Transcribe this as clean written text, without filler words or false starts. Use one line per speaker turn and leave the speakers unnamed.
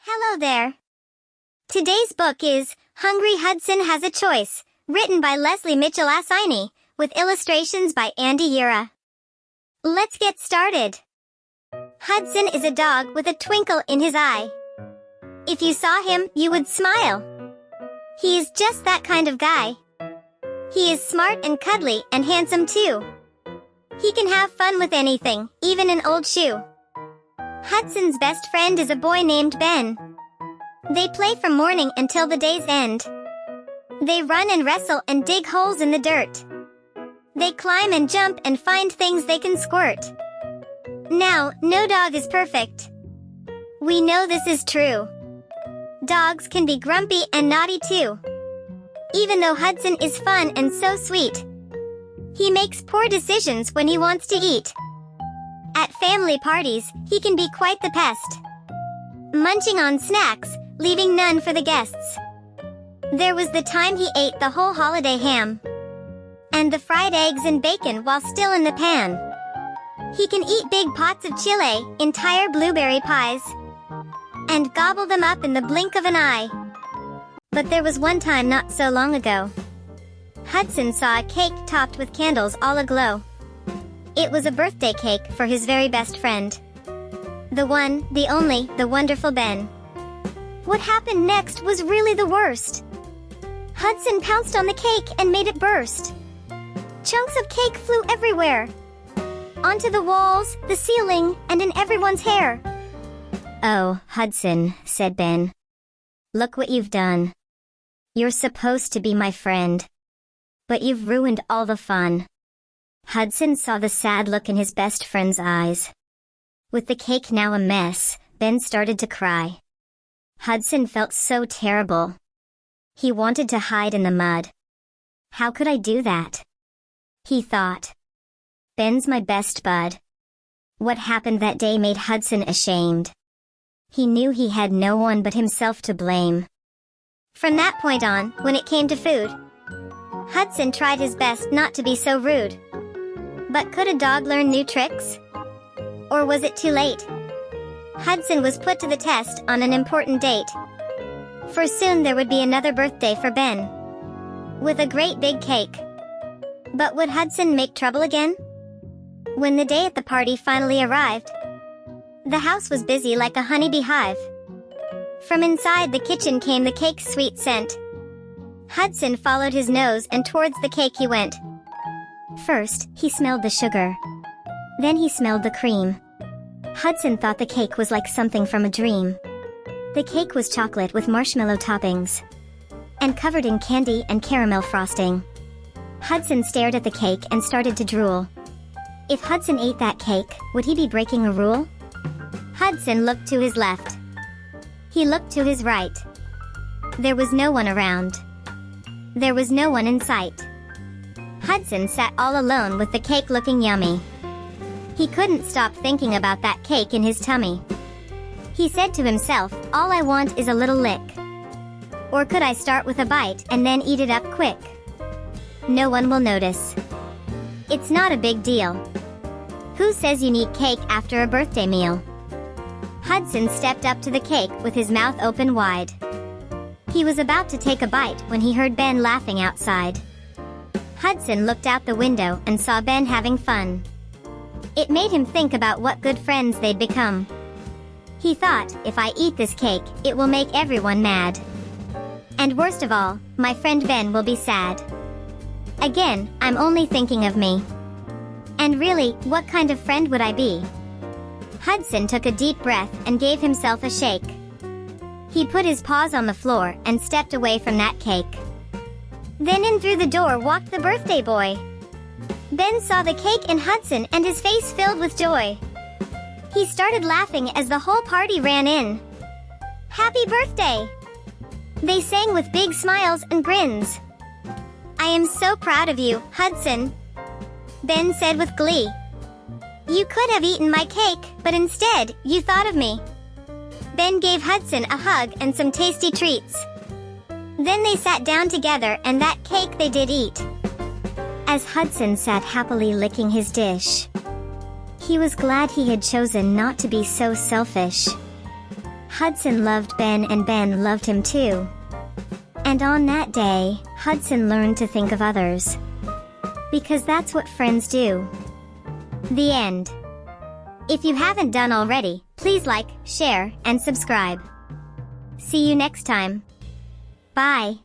Hello there. Today's book is Hungry Hudson Has a Choice, written by Leslie Mitchell Asini, with illustrations by Andy Yura. Let's get started. Hudson is a dog with a twinkle in his eye. If you saw him, you would smile. He is just that kind of guy. He is smart and cuddly and handsome too. He can have fun with anything, even an old shoe. Hudson's best friend is a boy named Ben. They play from morning until the day's end. They run and wrestle and dig holes in the dirt. They climb and jump and find things they can squirt. Now, no dog is perfect. We know this is true. Dogs can be grumpy and naughty too. Even though Hudson is fun and so sweet, he makes poor decisions when he wants to eat. At family parties, he can be quite the pest, munching on snacks, leaving none for the guests. There was the time he ate the whole holiday ham and the fried eggs and bacon while still in the pan. He can eat big pots of chile, entire blueberry pies, and gobble them up in the blink of an eye. But there was one time not so long ago. Hudson saw a cake topped with candles all aglow. It was a birthday cake for his very best friend. The one, the only, the wonderful Ben. What happened next was really the worst. Hudson pounced on the cake and made it burst. Chunks of cake flew everywhere, onto the walls, the ceiling, and in everyone's hair.
"Oh, Hudson," said Ben. "Look what you've done. You're supposed to be my friend, but you've ruined all the fun." Hudson saw the sad look in his best friend's eyes. With the cake now a mess, Ben started to cry. Hudson felt so terrible. He wanted to hide in the mud. How could I do that? He thought. Ben's my best bud. What happened that day made Hudson ashamed. He knew he had no one but himself to blame.
From that point on, when it came to food, Hudson tried his best not to be so rude. But could a dog learn new tricks? Or was it too late? Hudson was put to the test on an important date. For soon there would be another birthday for Ben, with a great big cake. But would Hudson make trouble again? When the day at the party finally arrived, the house was busy like a honeybee hive. From inside the kitchen came the cake's sweet scent. Hudson followed his nose and towards the cake he went. First, he smelled the sugar. Then he smelled the cream. Hudson thought the cake was like something from a dream. The cake was chocolate with marshmallow toppings, and covered in candy and caramel frosting. Hudson stared at the cake and started to drool. If Hudson ate that cake, would he be breaking a rule? Hudson looked to his left. He looked to his right. There was no one around. There was no one in sight. Hudson sat all alone with the cake looking yummy. He couldn't stop thinking about that cake in his tummy. He said to himself, "All I want is a little lick. Or could I start with a bite and then eat it up quick? No one will notice. It's not a big deal. Who says you need cake after a birthday meal?" Hudson stepped up to the cake with his mouth open wide. He was about to take a bite when he heard Ben laughing outside. Hudson looked out the window and saw Ben having fun. It made him think about what good friends they'd become. He thought, if I eat this cake, it will make everyone mad. And worst of all, my friend Ben will be sad. Again, I'm only thinking of me. And really, what kind of friend would I be? Hudson took a deep breath and gave himself a shake. He put his paws on the floor and stepped away from that cake. Then in through the door walked the birthday boy. Ben saw the cake and Hudson and his face filled with joy. He started laughing as the whole party ran in. "Happy birthday!" they sang with big smiles and grins. "I am so proud of you, Hudson," Ben said with glee. "You could have eaten my cake, but instead, you thought of me." Ben gave Hudson a hug and some tasty treats. Then they sat down together and that cake they did eat. As Hudson sat happily licking his dish, he was glad he had chosen not to be so selfish.
Hudson loved Ben and Ben loved him too. And on that day, Hudson learned to think of others. Because that's what friends do. The end. If you haven't done already, please like, share, and subscribe. See you next time. Bye.